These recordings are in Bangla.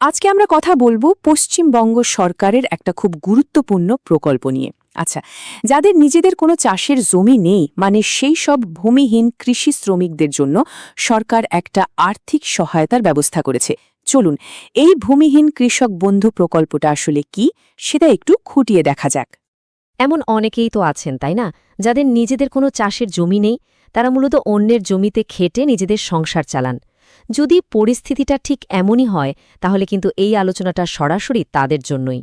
আজকে আমরা কথা বলবো পশ্চিমবঙ্গ সরকারের একটা খুব গুরুত্বপূর্ণ প্রকল্প নিয়ে। আচ্ছা, যাদের নিজেদের কোনো চাষের জমি নেই, মানে সেই সব ভূমিহীন কৃষি শ্রমিকদের জন্য সরকার একটা আর্থিক সহায়তার ব্যবস্থা করেছে। চলুন, এই ভূমিহীন কৃষক বন্ধু প্রকল্পটা আসলে কি সেটা একটু খুঁটিয়ে দেখা যাক। এমন অনেকেই তো আছেন, তাই না, যাদের নিজেদের কোনো চাষের জমি নেই। তারা মূলত অন্যের জমিতে খেটে নিজেদের সংসার চালান। যদি পরিস্থিতিটা ঠিক এমনই হয়, তাহলে কিন্তু এই আলোচনাটা সরাসরি তাদের জন্যই।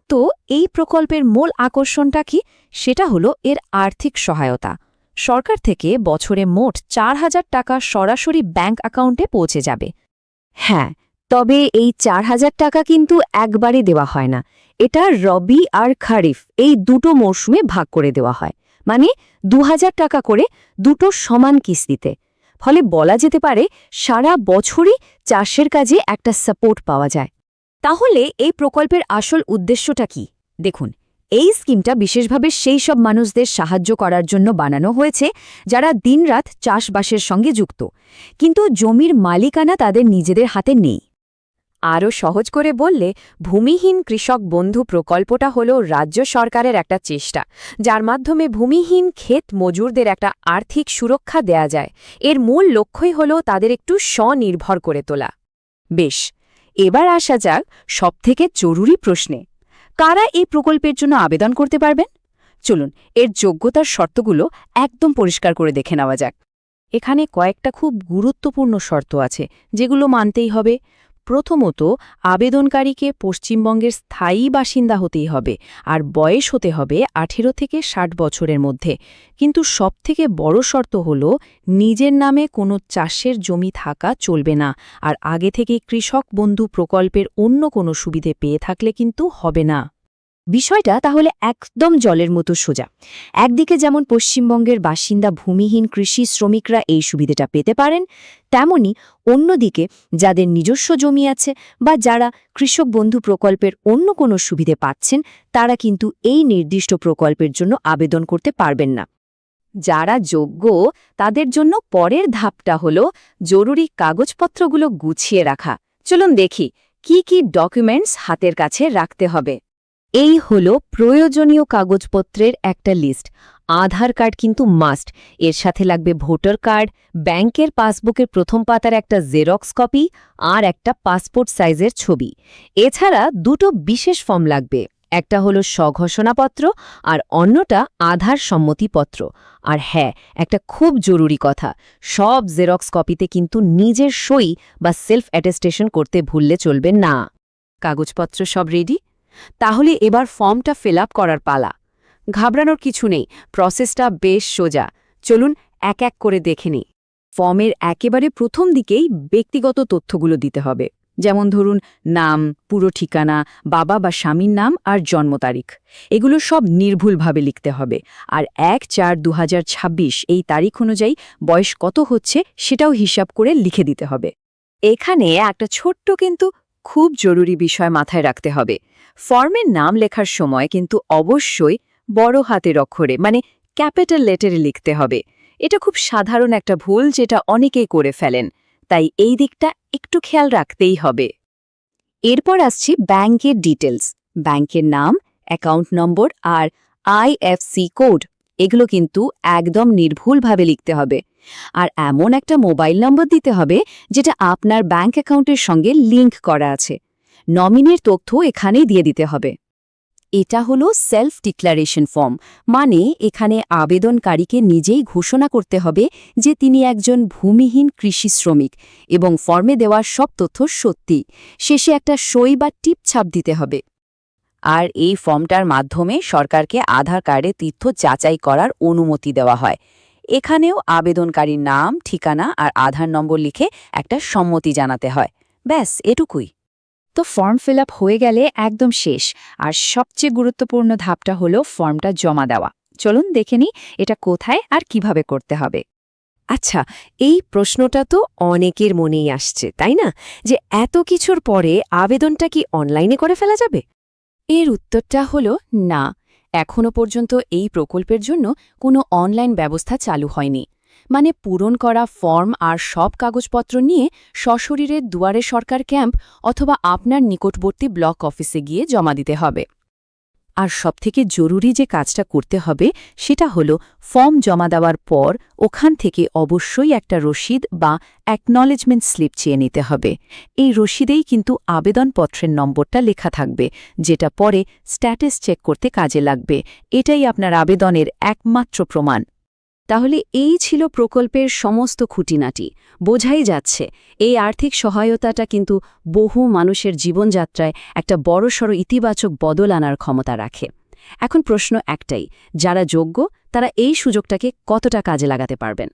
তো এই প্রকল্পের মূল আকর্ষণটা কি? সেটা হলো এর আর্থিক সহায়তা। সরকার থেকে বছরে মোট ৪,০০০ টাকা সরাসরি ব্যাংক অ্যাকাউন্টে পৌঁছে যাবে। হ্যাঁ, তবে এই ৪,০০০ টাকা কিন্তু একবারে দেওয়া হয় না। এটা রবি আর খারিফ এই দুটো মরশুমে ভাগ করে দেওয়া হয়, মানে ২,০০০ টাকা করে দুটো সমান কিস্তিতে। ফলে বলা যেতে পারে সারা বছরই চাষের কাজে একটা সাপোর্ট পাওয়া যায়। তাহলে এই প্রকল্পের আসল উদ্দেশ্যটা কি? দেখুন, এই স্কিমটা বিশেষভাবে সেই সব মানুষদের সাহায্য করার জন্য বানানো হয়েছে যারা দিনরাত চাষবাসের সঙ্গে যুক্ত, কিন্তু জমির মালিকানা তাদের নিজেদের হাতে নেই। আরও সহজ করে বললে, ভূমিহীন কৃষক বন্ধু প্রকল্পটা হল রাজ্য সরকারের একটা চেষ্টা, যার মাধ্যমে ভূমিহীন ক্ষেত মজুরদের একটা আর্থিক সুরক্ষা দেয়া যায়। এর মূল লক্ষ্যই হল তাদের একটু স্বনির্ভর করে তোলা। বেশ, এবার আসা যাক সবথেকে জরুরি প্রশ্নে, কারা এই প্রকল্পের জন্য আবেদন করতে পারবেন? চলুন, এর যোগ্যতার শর্তগুলো একদম পরিষ্কার করে দেখে নেওয়া যাক। এখানে কয়েকটা খুব গুরুত্বপূর্ণ শর্ত আছে, যেগুলো মানতেই হবে। প্রথমত, আবেদনকারীকে পশ্চিমবঙ্গের স্থায়ী বাসিন্দা হতেই হবে, আর বয়স হতে হবে ১৮ থেকে ৬০ বছরের মধ্যে। কিন্তু সবথেকে বড় শর্ত হল নিজের নামে কোনো চাষের জমি থাকা চলবে না, আর আগে থেকে কৃষক বন্ধু প্রকল্পের অন্য কোনো সুবিধে পেয়ে থাকলে কিন্তু হবে না। বিষয়টা তাহলে একদম জলের মতো সোজা। একদিকে যেমন পশ্চিমবঙ্গের বাসিন্দা ভূমিহীন কৃষি শ্রমিকরা এই সুবিধাটা পেতে পারেন, তেমনি অন্যদিকে যাদের নিজস্ব জমি আছে বা যারা কৃষক বন্ধু প্রকল্পের অন্য কোনো সুবিধে পাচ্ছেন, তারা কিন্তু এই নির্দিষ্ট প্রকল্পের জন্য আবেদন করতে পারবেন না। যারা যোগ্য তাদের জন্য পরের ধাপটা হল জরুরি কাগজপত্রগুলো গুছিয়ে রাখা। চলুন দেখি কি কি ডকুমেন্টস হাতের কাছে রাখতে হবে। এই হলো প্রয়োজনীয় কাগজপত্রের একটা লিস্ট। আধার কার্ড কিন্তু মাস্ট। এর সাথে লাগবে ভোটার কার্ড, ব্যাংকের পাসবুকের প্রথম পাতার একটা জেরক্স কপি আর একটা পাসপোর্ট সাইজের ছবি। এছাড়া দুটো বিশেষ ফর্ম লাগবে, একটা হলো স্বঘোষণাপত্র আর অন্যটা আধার সম্মতিপত্র। আর হ্যাঁ, একটা খুব জরুরি কথা, সব জেরক্স কপিতে কিন্তু নিজের সই বা সেলফ অ্যাটেস্টেশন করতে ভুললে চলবে না। কাগজপত্র সব রেডি? তাহলে এবার ফর্মটা ফিল আপ করার পালা। ঘাবড়ানোর কিছু নেই, প্রসেসটা বেশ সোজা। চলুন এক এক করে দেখে নিই। ফর্মের একেবারে প্রথম দিকেই ব্যক্তিগত তথ্যগুলো দিতে হবে, যেমন ধরুন নাম, পুরো ঠিকানা, বাবা বা স্বামীর নাম আর জন্ম তারিখ। এগুলো সব নির্ভুলভাবে লিখতে হবে। আর ১/৪/২০২৬ এই তারিখ অনুযায়ী বয়স কত হচ্ছে সেটাও হিসাব করে লিখে দিতে হবে। এখানে একটা ছোট্ট কিন্তু খুব জরুরি বিষয় মাথায় রাখতে হবে। ফর্মের নাম লেখার সময় কিন্তু অবশ্যই বড় হাতের অক্ষরে, মানে ক্যাপিটাল লেটারে লিখতে হবে। এটা খুব সাধারণ একটা ভুল, যেটা অনেকেই করে ফেলেন, তাই এই দিকটা একটু খেয়াল রাখতেই হবে। এরপর আসছে ব্যাংকের ডিটেলস। ব্যাংকের নাম, অ্যাকাউন্ট নম্বর আর আইএফসি কোড, এগুলো কিন্তু একদম নির্ভুলভাবে লিখতে হবে। আর এমন একটা মোবাইল নম্বর দিতে হবে যেটা আপনার ব্যাংক অ্যাকাউন্টের সঙ্গে লিংক করা আছে। নমিনির তথ্য এখানেই দিয়ে দিতে হবে। এটা হলো সেলফ ডিক্লারেশন ফর্ম, মানে এখানে আবেদনকারীকে নিজেই ঘোষণা করতে হবে যে তিনি একজন ভূমিহীন কৃষি শ্রমিক এবং ফর্মে দেওয়ার সব তথ্য সত্যি। শেষে একটা সই বা টিপছাপ দিতে হবে। আর এই ফর্মটার মাধ্যমে সরকারকে আধার কার্ডে তথ্য যাচাই করার অনুমতি দেওয়া হয়। এখানেও আবেদনকারীর নাম, ঠিকানা আর আধার নম্বর লিখে একটা সম্মতি জানাতে হয়। ব্যাস, এটুকুই। তো ফর্ম ফিল আপ হয়ে গেলে একদম শেষ, আর সবচেয়ে গুরুত্বপূর্ণ ধাপটা হলো ফর্মটা জমা দেওয়া। চলুন দেখে নিই এটা কোথায় আর কিভাবে করতে হবে। আচ্ছা, এই প্রশ্নটা তো অনেকের মনেই আসছে, তাই না, যে এত কিছুর পরে আবেদনটা কি অনলাইনে করে ফেলা যাবে? এর উত্তরটা হলো না। এখনো পর্যন্ত এই প্রকল্পের জন্য কোনো অনলাইন ব্যবস্থা চালু হয়নি। মানে পূরণ করা ফর্ম আর সব কাগজপত্র নিয়ে সশরীরে দুয়ারে সরকার ক্যাম্প অথবা আপনার নিকটবর্তী ব্লক অফিসে গিয়ে জমা দিতে হবে। আর সবথেকে জরুরি যে কাজটা করতে হবে সেটা হলো ফর্ম জমা দেওয়ার পর ওখান থেকে অবশ্যই একটা রসিদ বা অ্যাকনলেজমেন্ট স্লিপ চেয়ে নিতে হবে। এই রসিদেই কিন্তু আবেদনপত্রের নম্বরটা লেখা থাকবে, যেটা পরে স্ট্যাটাস চেক করতে কাজে লাগবে। এটাই আপনার আবেদনের একমাত্র প্রমাণ। তাহলে এই ছিল প্রকল্পের সমস্ত খুঁটিনাটি। বোঝাই যাচ্ছে এই আর্থিক সহায়তাটা কিন্তু বহু মানুষের জীবনযাত্রায় একটা বড়সড় ইতিবাচক বদল আনার ক্ষমতা রাখে। এখন প্রশ্ন একটাই, যারা যোগ্য তারা এই সুযোগটাকে কতটা কাজে লাগাতে পারবেন?